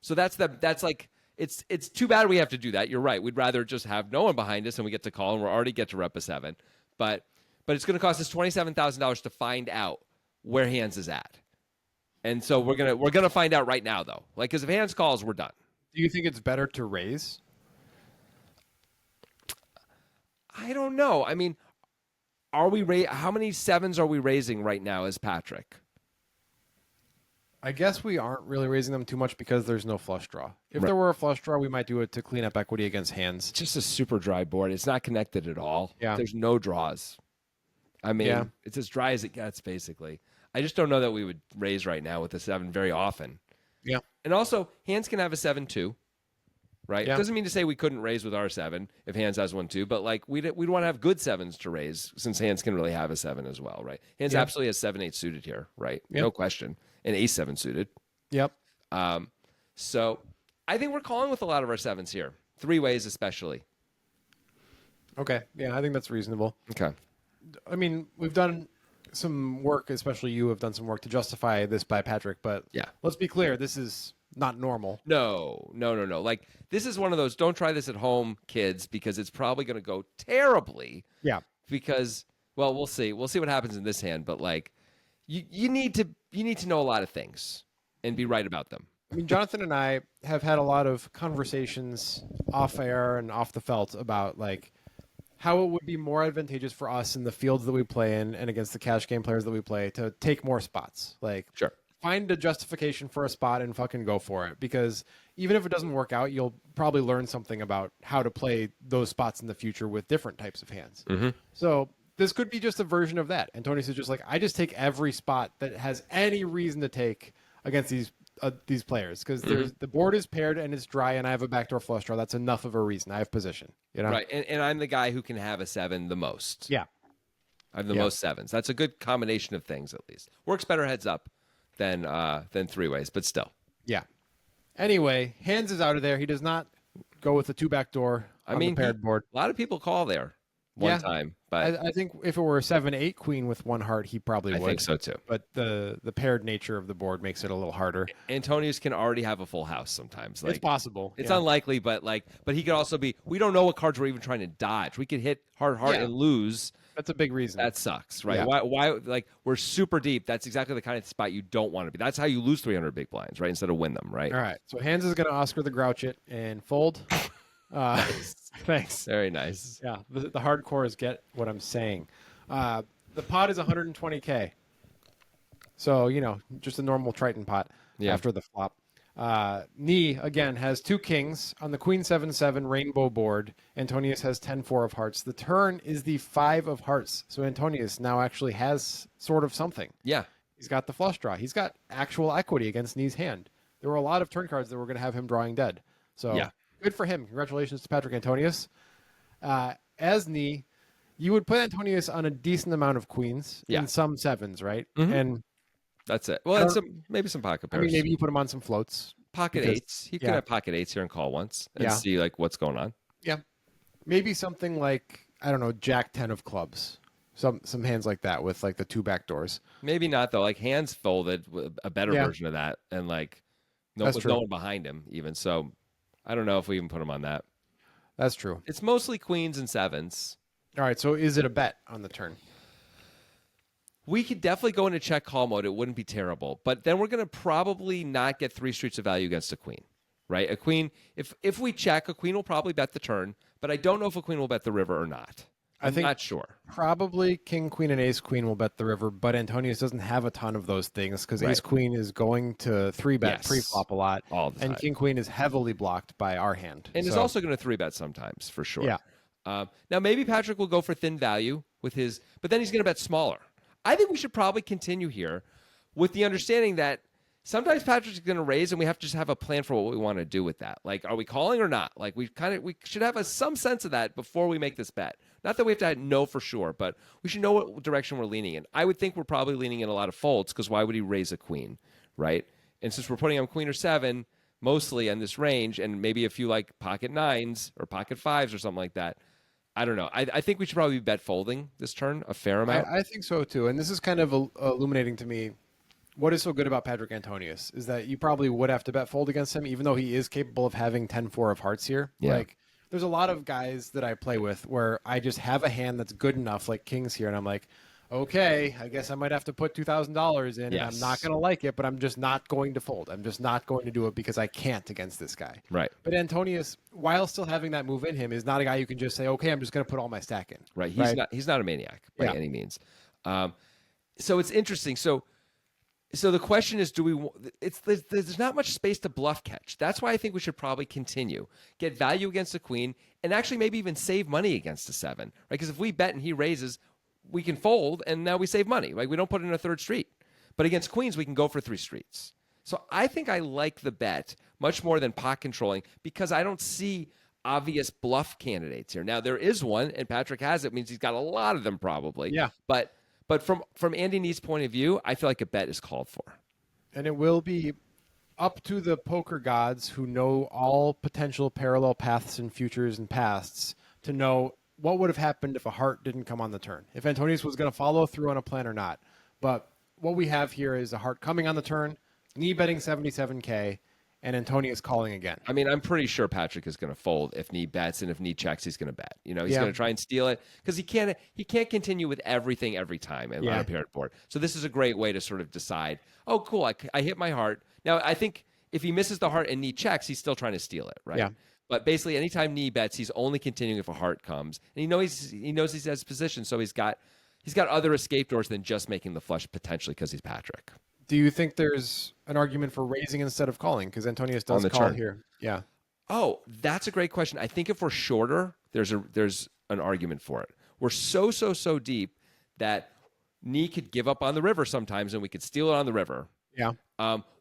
So that's like, it's too bad we have to do that. You're right. We'd rather just have no one behind us and we get to call and we're already get to rep a 7. But it's going to cost us $27,000 to find out where hands is at. And so we're going to find out right now though. Like, cause if hands calls, we're done.
Do you think it's better to raise?
I don't know. I mean, how many 7s are we raising right now as Patrik?
I guess we aren't really raising them too much because there's no flush draw. If there were a flush draw, we might do it to clean up equity against hands.
It's just a super dry board. It's not connected at all.
Yeah.
There's no draws. I mean, it's as dry as it gets, basically. I just don't know that we would raise right now with a 7 very often.
Yeah.
And also, hands can have a 7 too, right?
Yeah.
It doesn't mean to say we couldn't raise with our 7 if hands has one too, but like we'd want to have good 7s to raise since hands can really have a 7 as well, right? Hands absolutely has 7-8 suited here, right?
Yeah.
No question. And ace 7 suited.
Yep.
So I think we're calling with a lot of our 7s here. 3 ways especially.
Okay. Yeah, I think that's reasonable.
Okay.
I mean, we've done some work, especially you have done some work to justify this by Patrik, but
Yeah.
let's be clear, this is not normal.
No. Like, this is one of those, don't try this at home, kids, because it's probably going to go terribly.
Yeah.
Because, well, we'll see. We'll see what happens in this hand. But, like, you need to know a lot of things and be right about them.
I mean, Jonathan and I have had a lot of conversations off air and off the felt about like how it would be more advantageous for us in the fields that we play in and against the cash game players that we play to take more spots. Like,
Sure.
find a justification for a spot and fucking go for it. Because even if it doesn't work out, you'll probably learn something about how to play those spots in the future with different types of hands.
Mm-hmm.
So this could be just a version of that. Antonius is just like, I just take every spot that has any reason to take against these players because the board is paired and it's dry and I have a backdoor flush draw. That's enough of a reason. I have position, you know?
Right. And I'm the guy who can have a 7 the most.
Yeah.
I have the most 7s. That's a good combination of things, at least. Works better heads up than 3-ways, but still.
Yeah. Anyway, hands is out of there. He does not go with the 2 backdoor on the paired board.
A lot of people call there one time, but
I think if it were a 7-8 queen with 1 heart, he probably would.
I think so too.
But the paired nature of the board makes it a little harder.
Antonius can already have a full house sometimes. Like,
it's possible.
It's unlikely, but he could also be. We don't know what cards we're even trying to dodge. We could hit hard and lose.
That's a big reason.
That sucks, right?
Yeah.
Why? Like, we're super deep. That's exactly the kind of spot you don't want to be. That's how you lose 300 big blinds, right? Instead of win them, right?
All right. So hands is going to Oscar the Grouch it and fold. Thanks.
Very nice.
Yeah, the hardcores get what I'm saying. The pot is 120K. So, just a normal Triton pot after the flop. Knee, again, has 2 kings on the Queen 7-7 rainbow board. Antonius has 10-4 of hearts. The turn is the 5 of hearts. So Antonius now actually has sort of something.
Yeah.
He's got the flush draw. He's got actual equity against Knee's hand. There were a lot of turn cards that were going to have him drawing dead. So good for him. Congratulations to Patrik Antonius. As Knee, you would put Antonius on a decent amount of queens in some 7s, right?
Mm-hmm.
And
that's it. Well, and maybe some pocket pairs.
I mean, maybe you put him on some floats.
Pocket 8s. He could have pocket 8s here and call once and see like what's going on.
Yeah. Maybe something like, I don't know, Jack 10 of clubs. Some hands like that with like the 2 back doors.
Maybe not though. Like hands folded, a better version of that, and like no one behind him even. So I don't know if we even put him on that.
That's true.
It's mostly queens and 7s.
All right. So is it a bet on the turn?
We could definitely go into check call mode. It wouldn't be terrible. But then we're going to probably not get 3 streets of value against a queen, right? A queen, if we check, a queen will probably bet the turn, but I don't know if a queen will bet the river or not. I'm not sure.
Probably king, queen, and ace queen will bet the river, but Antonius doesn't have a ton of those things because ace queen is going to 3-bet pre-flop a lot.
All the time.
And king, queen is heavily blocked by our hand.
And is also going to 3-bet sometimes, for sure.
Yeah.
Now, maybe Patrik will go for thin value with his, but then he's going to bet smaller. I think we should probably continue here with the understanding that sometimes Patrik's going to raise and we have to just have a plan for what we want to do with that. Like, are we calling or not? Like, we should have some sense of that before we make this bet. Not that we have to know for sure, but we should know what direction we're leaning in. I would think we're probably leaning in a lot of folds because why would he raise a queen, right? And since we're putting on queen or 7 mostly in this range and maybe a few like pocket 9s or pocket 5s or something like that, I don't know. I think we should probably bet folding this turn a fair amount.
I think so too. And this is kind of illuminating to me. What is so good about Patrik Antonius is that you probably would have to bet fold against him, even though he is capable of having 10-4 of hearts here.
Yeah.
Like, there's a lot of guys that I play with where I just have a hand that's good enough, like kings here, and I'm like, okay, I guess I might have to put $2,000 in, and I'm not going to like it, but I'm just not going to fold. I'm just not going to do it because I can't against this guy.
Right.
But Antonius, while still having that move in him, is not a guy you can just say, okay, I'm just going to put all my stack in.
Right. He's not a maniac by any means. So it's interesting. So the question is, there's not much space to bluff catch. That's why I think we should probably continue. Get value against the queen, and actually maybe even save money against a 7. Right? Because if we bet and he raises, we can fold, and now we save money. Like, we don't put in a 3rd street. But against queens, we can go for 3 streets. So I think I like the bet much more than pot controlling because I don't see obvious bluff candidates here. Now, there is one, and Patrik has it. Means he's got a lot of them probably.
Yeah.
But from Andy Nee's point of view, I feel like a bet is called for.
And it will be up to the poker gods who know all potential parallel paths and futures and pasts to know what would have happened if a heart didn't come on the turn, if Antonius was going to follow through on a plan or not. But what we have here is a heart coming on the turn, Knee betting 77K, and Antonius calling again.
I mean, I'm pretty sure Patrik is going to fold if knee bets, and if knee checks, he's going to bet. He's
Yeah.
going to try and steal it because he can't continue with everything every time on a paired board. So this is a great way to sort of decide, oh, cool, I hit my heart. Now, I think if he misses the heart and knee checks, he's still trying to steal it, right?
Yeah.
But basically, anytime knee bets, he's only continuing if a heart comes, and he knows he has position, so he's got other escape doors than just making the flush potentially because he's Patrik.
Do you think there's an argument for raising instead of calling? Because Antonius does call here. Yeah.
Oh, that's a great question. I think if we're shorter, there's an argument for it. We're so deep that knee could give up on the river sometimes, and we could steal it on the river.
Yeah.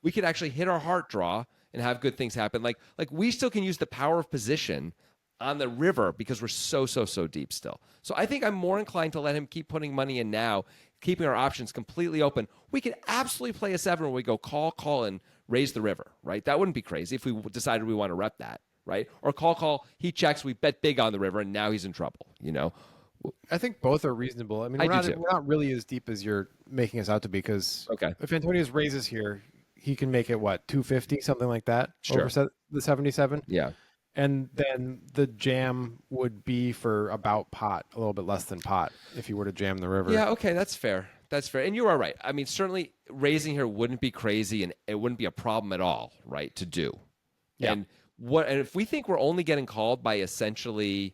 We could actually hit our heart draw and have good things happen. Like we still can use the power of position on the river because we're so deep still. So I think I'm more inclined to let him keep putting money in now, keeping our options completely open. We could absolutely play a 7 where we go call, and raise the river, right? That wouldn't be crazy if we decided we want to rep that, right? Or call, he checks, we bet big on the river, and now he's in trouble,
I think both are reasonable. I mean, we're not really as deep as you're making us out to be because if Antonius raises here, he can make it, 250, something like that?
Sure.
Over the 77?
Yeah.
And then the jam would be for about pot, a little bit less than pot, if you were to jam the river.
Yeah, okay, that's fair. That's fair. And you are right. I mean, certainly raising here wouldn't be crazy, and it wouldn't be a problem at all, right, to do.
Yeah.
And if we think we're only getting called by essentially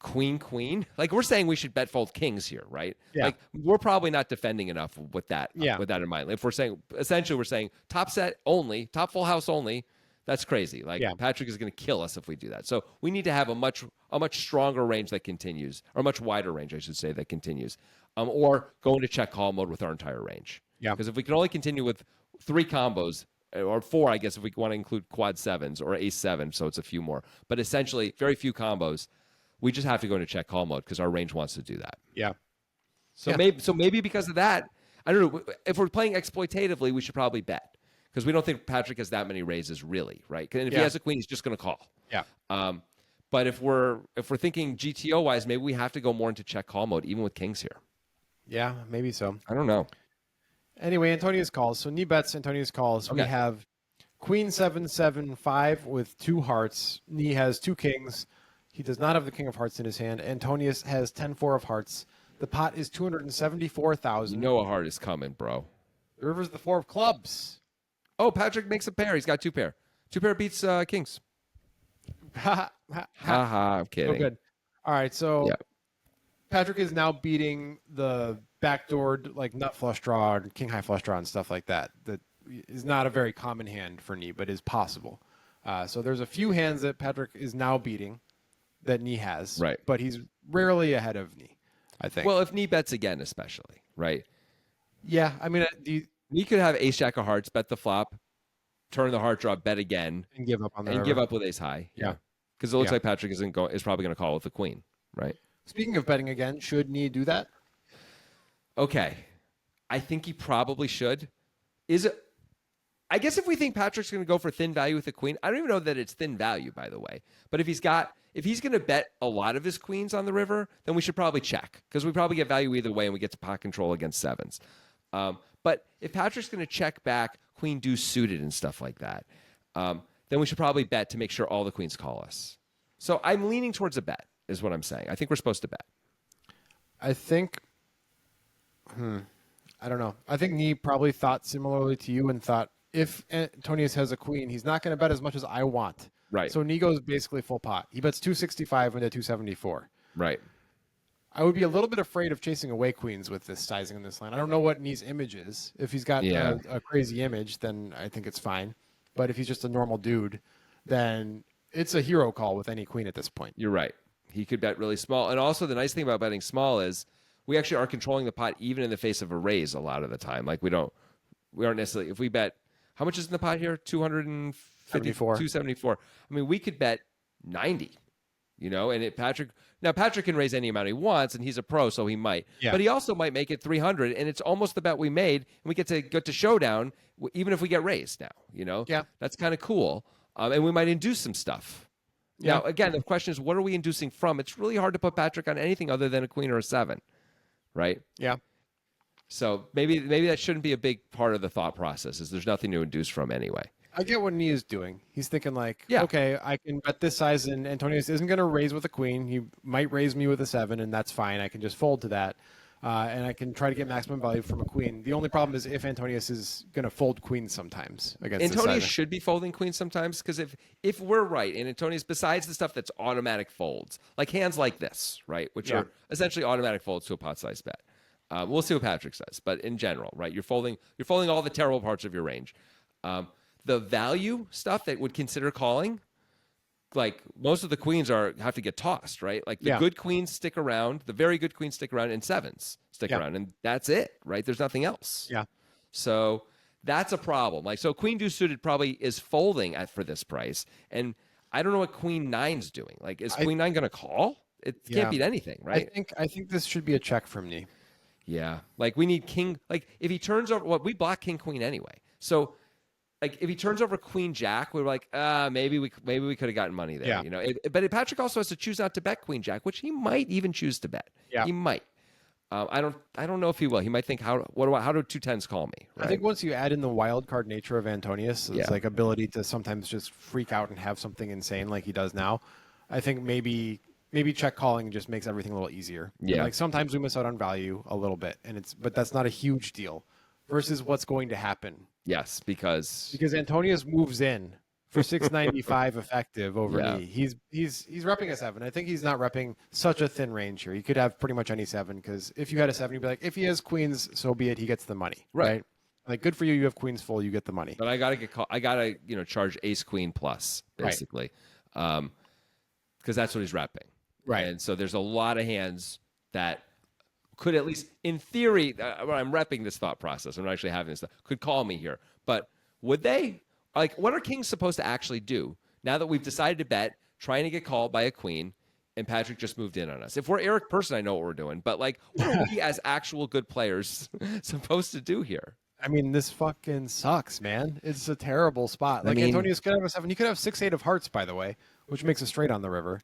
queen, like we're saying we should bet fold kings here, right?
Yeah.
Like we're probably not defending enough with that in mind. If we're saying top set only, top full house only, that's crazy. Like Patrik is going to kill us if we do that. So we need to have a much stronger range that continues, or a much wider range, I should say, that continues, or go into check call mode with our entire range.
Yeah.
Because if we can only continue with 3 combos, or 4, I guess, if we want to include quad 7s or ace 7, so it's a few more. But essentially, very few combos. We just have to go into check call mode because our range wants to do that.
Yeah.
So maybe because of that, I don't know. If we're playing exploitatively, we should probably bet because we don't think Patrik has that many raises, really, right? And if he has a queen, he's just going to call.
Yeah.
But if we're thinking GTO wise, maybe we have to go more into check call mode, even with kings here.
Yeah, maybe so.
I don't know.
Anyway, Antonius calls. So knee bets, Antonius calls.
Okay.
We have queen 7-7-5 with 2 hearts. Knee has 2 kings. He does not have the king of hearts in his hand. Antonius has 10-4 of hearts. The pot is 274,000.
You know a heart is coming, bro.
The river's the 4 of clubs.
Oh, Patrik makes a pair. He's got 2 pair. 2 pair beats kings.
Ha
I'm kidding.
Oh, good. All right, so Patrik is now beating the backdoor nut flush draw and king high flush draw and stuff like that. That is not a very common hand for knee, but is possible. So there's a few hands that Patrik is now beating that knee has,
right?
But he's rarely ahead of knee, I think.
Well, if knee bets again, especially, right?
Yeah, I mean,
knee could have ace jack of hearts, bet the flop, turn the heart draw, bet again,
and give up on the
and give up with ace high.
Yeah,
because it looks like Patrik is probably going to call with the queen, right?
Speaking of betting again, should knee do that?
Okay, I think he probably should. I guess if we think Patrik's going to go for thin value with the queen, I don't even know that it's thin value, by the way. But if he's going to bet a lot of his queens on the river, then we should probably check because we probably get value either way, and we get to pot control against 7s. But if Patrik's going to check back queen deuce suited and stuff like that, then we should probably bet to make sure all the queens call us. So I'm leaning towards a bet, is what I'm saying. I think we're supposed to bet.
I think. I don't know. I think knee probably thought similarly to you and thought, if Antonius has a queen, he's not going to bet as much as I want.
Right.
So knee goes basically full pot. He bets 265 into 274.
Right.
I would be a little bit afraid of chasing away queens with this sizing in this line. I don't know what knee's image is. If he's got a crazy image, then I think it's fine. But if he's just a normal dude, then it's a hero call with any queen at this point.
You're right. He could bet really small. And also the nice thing about betting small is we actually are controlling the pot even in the face of a raise a lot of the time. Like we aren't necessarily, if we bet, how much is in the pot here? 274. I mean, we could bet 90, and Patrik can raise any amount he wants, and he's a pro, so he might. Yeah. But he also might make it 300, and it's almost the bet we made, and we get to showdown, even if we get raised now,
Yeah.
That's kind of cool. And we might induce some stuff. Yeah. Now, again, the question is, what are we inducing from? It's really hard to put Patrik on anything other than a queen or a 7, right?
Yeah.
So maybe that shouldn't be a big part of the thought process. Is there's nothing to induce from anyway.
I get what Nee is doing. He's thinking like,
Yeah.
okay, I can bet this size, and Antonius isn't going to raise with a queen. He might raise me with a 7, and that's fine. I can just fold to that, and I can try to get maximum value from a queen. The only problem is if Antonius is going to fold queens sometimes against this
Antonius
size.
should be folding queens sometimes because if we're right, and Antonius, besides the stuff that's automatic folds, like hands like this, right, which are essentially automatic folds to a pot size bet. We'll see what Patrick says, but in general, right, you're folding all the terrible parts of your range. The value stuff that would consider calling, like most of the queens have to get tossed, right? Like the good queens stick around, the very good queens stick around, and 7s stick around, and that's it, right? There's nothing else.
Yeah.
So that's a problem. Like, so queen deuce suited probably is folding for this price, and I don't know what queen 9's doing. Like, is queen 9 going to call? It can't beat anything, right?
I think this should be a check from Nee.
Yeah. Like, we need king. Like, if he turns over, we block king queen anyway. So, like, if he turns over queen jack, we're like, maybe we could have gotten money there. You know. But Patrick also has to choose not to bet queen jack, which he might even choose to bet.
Yeah.
He might. I don't know if he will. He might think, how do 2-10s call me? Right?
I think once you add in the wild card nature of Antonius, it's like ability to sometimes just freak out and have something insane like he does now. I think maybe check calling just makes everything a little easier.
Yeah.
Like sometimes we miss out on value a little bit, but that's not a huge deal versus what's going to happen.
Yes, because
Antonius moves in for 695 effective over Nee. He's repping a 7. I think he's not repping such a thin range here. He could have pretty much any 7 because if you had a 7, you'd be like, if he has queens, so be it. He gets the money, right? Like, good for you. You have queens full. You get the money.
But I gotta charge ace queen plus basically, because that's what he's repping,
right?
And so there's a lot of hands that could, at least in theory, I'm repping this thought process. I'm not actually having this, could call me here. But would they? Like, what are kings supposed to actually do now that we've decided to bet, trying to get called by a queen, and Patrick just moved in on us? If we're Eric Person, I know what we're doing. But, like, what are we as actual good players supposed to do here?
I mean, this fucking sucks, man. It's a terrible spot. Like, Antonius could have a 7. He could have 6-8 of hearts, by the way, which makes a straight on the river.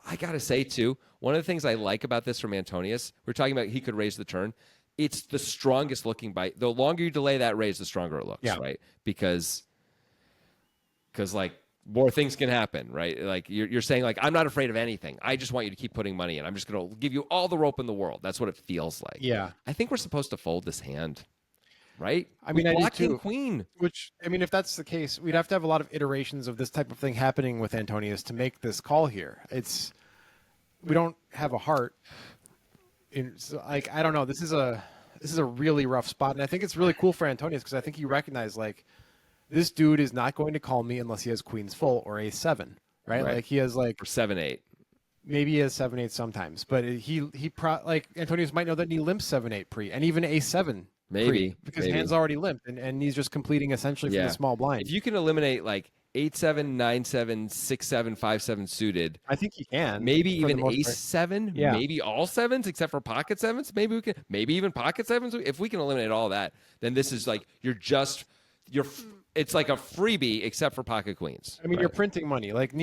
I got to say, too, one of the things I like about this from Antonius, we're talking about he could raise the turn. It's the strongest looking bite. The longer you delay that raise, the stronger it looks, right? Because like, more things can happen, right? Like, you're saying, like, I'm not afraid of anything. I just want you to keep putting money in. I'm just going to give you all the rope in the world. That's what it feels like.
Yeah.
I think we're supposed to fold this hand, right?
I mean, I do too.
Queen.
Which, I mean, if that's the case, we'd have to have a lot of iterations of this type of thing happening with Antonius to make this call here. We don't have a heart. So, like, I don't know. This is a really rough spot, and I think it's really cool for Antonius because I think he recognized, like, this dude is not going to call me unless he has queens full or a 7, right? Like, he has, like,
or 7-8.
Maybe he has 7-8 sometimes, but like, Antonius might know that he limps 7-8 pre, and even a 7
maybe
because hand's already limped, and he's just completing essentially from the small blind.
If you can eliminate, like, 8-7, 9-7, 6-7, 5-7 suited,
I think he can.
Maybe even ace 7, maybe all 7s except for pocket 7s. Maybe even pocket 7s. If we can eliminate all that, then this is like it's like a freebie except for pocket queens.
I mean, you're printing money. Like,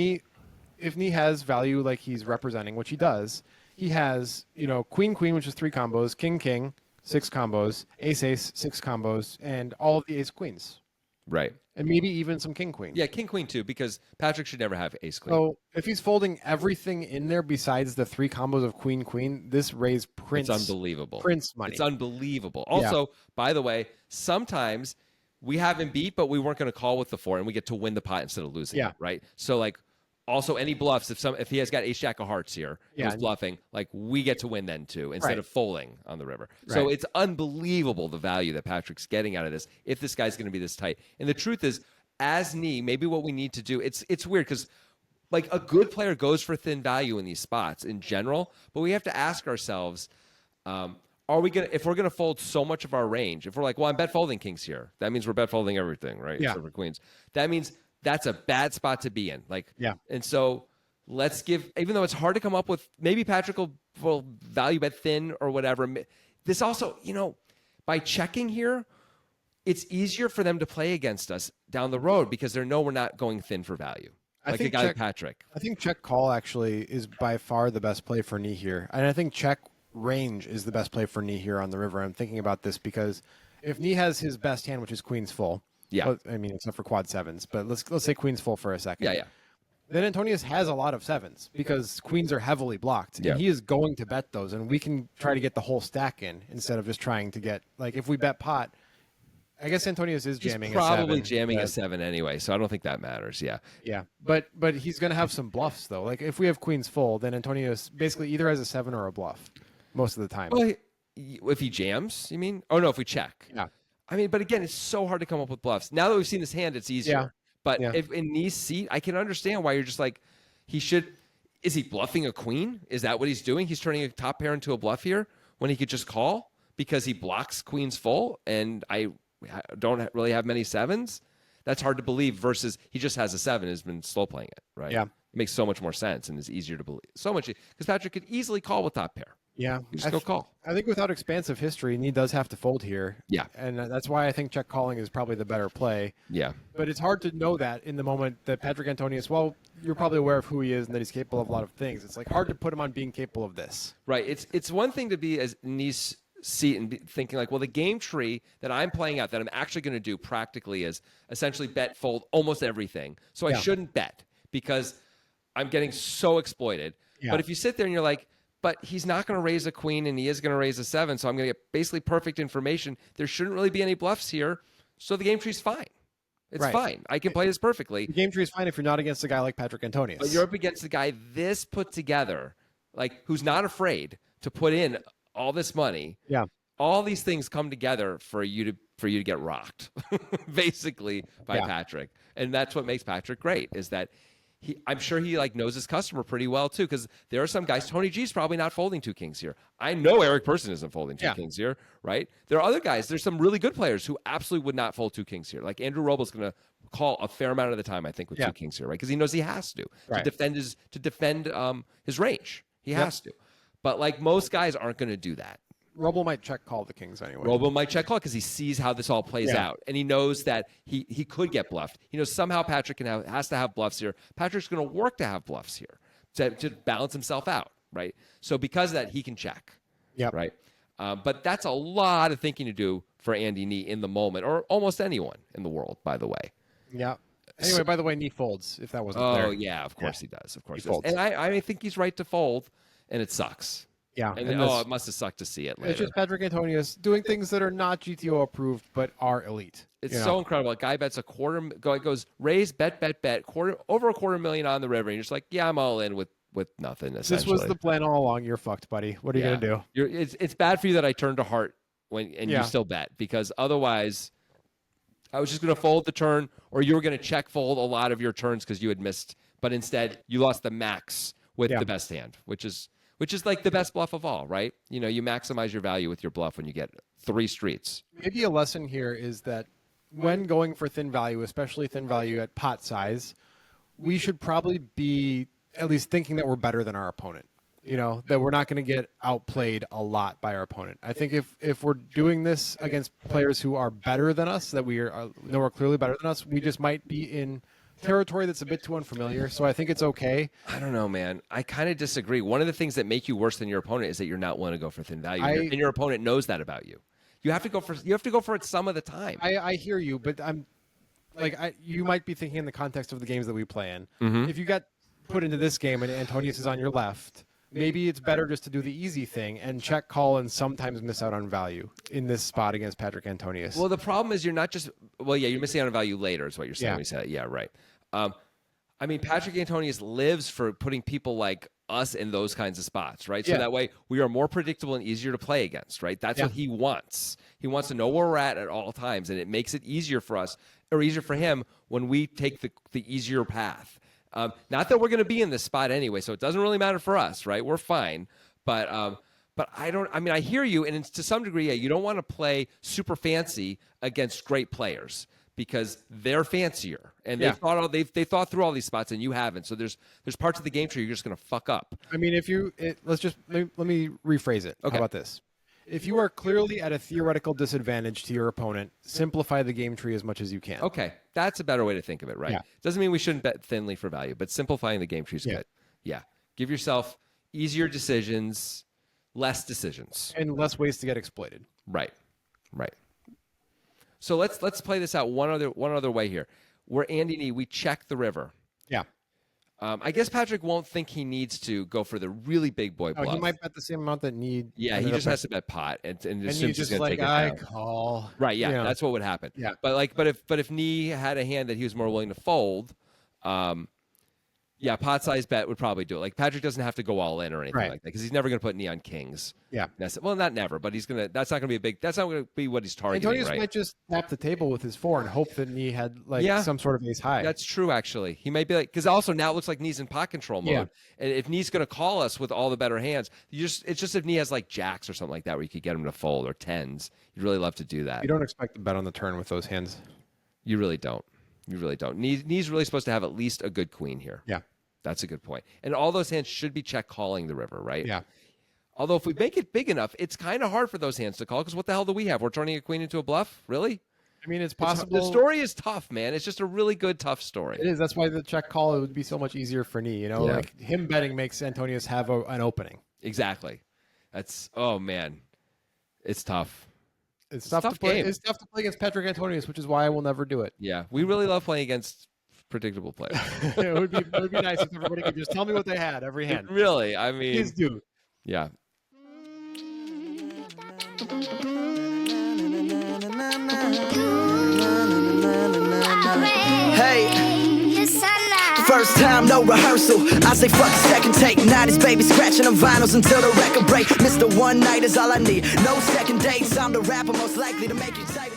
if Nee has value like he's representing, which he does, he has, queen, which is 3 combos, king, 6 combos, ace, 6 combos, and all of the ace queens.
Right.
And maybe even some king queen.
Yeah, king queen too, because Patrick should never have ace queen.
So if he's folding everything in there besides the 3 combos of queen, this raise prints.
It's unbelievable.
Prints money.
It's unbelievable. Also, by the way, sometimes we have him beat, but we weren't going to call with the 4, and we get to win the pot instead of losing.
Yeah.
It, right. So, like, also any bluffs, if he has got ace jack of hearts here, he's bluffing, like, we get to win then too instead of folding on the river. So it's unbelievable the value that Patrick's getting out of this if this guy's going to be this tight. And the truth is, as Nee, maybe what we need to do, it's weird because, like, a good player goes for thin value in these spots in general, but we have to ask ourselves, if we're gonna fold so much of our range, if we're like, well, I'm bet folding kings here, that means we're bet folding everything, right?
Yeah.
Except for queens. That means that's a bad spot to be in. Like,
yeah.
And so let's give, even though it's hard to come up with, maybe Patrick will value bet thin or whatever. This also, by checking here, it's easier for them to play against us down the road because they know we're not going thin for value. Like a guy like Patrick.
I think check call actually is by far the best play for Nee here. And I think check range is the best play for Knee here on the river. I'm thinking about this because if Knee has his best hand, which is Queen's full, I mean, except for quad sevens, but let's say Queen's full for a second.
Yeah.
Then Antonius has a lot of sevens because queens are heavily blocked,
Yeah.
and he is going to bet those, and we can try to get the whole stack in instead of just trying to get, like, if we bet pot, I guess Antonius is jamming
He's probably
a 7.
jamming a 7 anyway, so I don't think that matters. Yeah.
Yeah, but he's going to have some bluffs, though. Like, if we have queens full, then Antonius basically either has a 7 or a bluff most of the time.
Well, if he jams, you mean? Oh, no, if we check.
Yeah.
I mean, but again, it's so hard to come up with bluffs. Now that we've seen his hand, it's easier.
Yeah.
But if in Knee's seat, I can understand why you're just like, he should. Is he bluffing a queen? Is that what he's doing? He's turning a top pair into a bluff here when he could just call because he blocks queens full, and I don't really have many 7s. That's hard to believe versus he just has a 7, has been slow playing it, right?
Yeah.
It makes so much more sense and is easier to believe. So much because Patrick could easily call with top pair.
Yeah.
You just go call.
I think without expansive history, Knee does have to fold here.
Yeah.
And that's why I think check calling is probably the better play.
Yeah.
But it's hard to know that in the moment that Patrik Antonius, well, you're probably aware of who he is and that he's capable of a lot of things. It's like hard to put him on being capable of this.
Right. It's one thing to be as Knee's seat and be thinking like, well, the game tree that I'm playing out that I'm actually going to do practically is essentially bet fold almost everything. So I shouldn't bet because I'm getting so exploited. Yeah. But if you sit there and you're like, but he's not going to raise a queen and he is going to raise a 7, so I'm going to get basically perfect information. There shouldn't really be any bluffs here, so the game tree's fine. It's fine. I can play this perfectly.
The game tree is fine if you're not against a guy like Patrik Antonius.
But you're up against a guy this put together, like who's not afraid to put in all this money.
Yeah.
All these things come together for you to get rocked, basically, by Patrik. And that's what makes Patrik great, is that I'm sure he like knows his customer pretty well too, because there are some guys. Tony G's probably not folding 2 kings here. I know Eric Persson isn't folding 2 kings here, right? There are other guys. There's some really good players who absolutely would not fold 2 kings here. Like Andrew Robles going to call a fair amount of the time, I think, with 2 kings here, right? Because he knows he has to defend his range. He has to. But like most guys aren't going to do that.
Roble might check call the kings anyway.
Roble might check call because he sees how this all plays out, and he knows that he could get bluffed. He knows somehow Patrik has to have bluffs here. Patrick's going to work to have bluffs here to balance himself out, right? So because of that, he can check, right? But that's a lot of thinking to do for Andy Knee in the moment, or almost anyone in the world, by the way.
Yeah. Anyway, by the way, Knee folds, if that wasn't clear.
Oh, yeah, of course he does. Of course he does. And I think he's right to fold, and it sucks.
Yeah.
And it must have sucked to see it later.
It's just Patrik Antonius doing things that are not GTO approved, but are elite.
It's so incredible. A guy bets a quarter, goes raise, bet, over $250,000 on the river. And you're just like, yeah, I'm all in with nothing, essentially.
This was the plan all along. You're fucked, buddy. What are you going to do?
It's bad for you that I turned to heart you still bet, because otherwise I was just going to fold the turn, or you were going to check fold a lot of your turns because you had missed. But instead, you lost the max with the best hand, which is like the best bluff of all, right? You know, you maximize your value with your bluff when you get 3 streets.
Maybe a lesson here is that when going for thin value, especially thin value at pot size, we should probably be at least thinking that we're better than our opponent. You know, that we're not going to get outplayed a lot by our opponent. I think if we're doing this against players who are better than us, that we know are clearly better than us, we just might be in territory that's a bit too unfamiliar. So I think it's okay.
I don't know, man. I kind of disagree. One of the things that make you worse than your opponent is that you're not willing to go for thin value, and your opponent knows that about you. You have to go for it some of the time.
I hear you, but you might be thinking in the context of the games that we play in.
Mm-hmm.
If you got put into this game and Antonius is on your left, maybe it's better just to do the easy thing and check call and sometimes miss out on value in this spot against Patrik Antonius.
Well, the problem is you're not just you're missing out on value later is what you're saying.
Yeah.
When you say that. Yeah, right. I mean, Patrik Antonius lives for putting people like us in those kinds of spots, right? So that way we are more predictable and easier to play against, right? That's what he wants. He wants to know where we're at all times, and it makes it easier for us, or easier for him, when we take the easier path. Not that we're going to be in this spot anyway, so it doesn't really matter for us, right? We're fine. But I hear you, and to some degree, you don't want to play super fancy against great players, because they're fancier and they thought through all these spots and you haven't. So there's parts of the game tree you're just going to fuck up.
I mean, let me rephrase it.
Okay.
How about this? If you are clearly at a theoretical disadvantage to your opponent, simplify the game tree as much as you can.
Okay, that's a better way to think of it, right?
Yeah.
Doesn't mean we shouldn't bet thinly for value, but simplifying the game tree is good. Yeah, give yourself easier decisions, less decisions
and less ways to get exploited.
Right. So let's play this out one other way here. We're Andy Nee. We check the river.
Yeah.
I guess Patrik won't think he needs to go for the really big boy bluff.
He might bet the same amount that Need.
Yeah, he just has to bet pot and assumes he's going to take it
I
down.
call.
Right, yeah, that's what would happen.
Yeah.
But if Nee had a hand that he was more willing to fold, pot size bet would probably do it. Like Patrik doesn't have to go all in or anything like that because he's never going to put Nee on kings.
Yeah.
Well, not never, but that's not going to be a big. That's not going to be what he's targeting.
Antonius
right?
might just tap the table with his 4 and hope that Nee had some sort of ace high.
That's true, actually. He might be like, because also now it looks like Nee's in pot control mode.
Yeah.
And if Nee's going to call us with all the better hands, it's just if Nee has like jacks or something like that where you could get him to fold or tens. You'd really love to do that.
You don't expect to bet on the turn with those hands.
You really don't. Nee's really supposed to have at least a good queen here.
Yeah.
That's a good point. And all those hands should be check calling the river, right?
Yeah.
Although if we make it big enough, it's kind of hard for those hands to call because what the hell do we have? We're turning a queen into a bluff? Really?
I mean, it's possible.
The story is tough, man. It's just a really good, tough story.
It is. That's why the check call it would be so much easier for Nee. You know, like him betting makes Antonius have an opening.
Exactly. Oh man, it's tough.
It's tough to play. It's tough to play against Patrik Antonius, which is why I will never do it.
Yeah, we really love playing against predictable players.
It would be nice if everybody could just tell me what they had every hand.
Really, I mean,
please do.
Yeah.
Hey, first time, no rehearsal. I say fuck a second take. 90s baby scratching on vinyls until the record break. Mr. One Night is all I need. No second dates. I'm the rapper most likely to make you tight.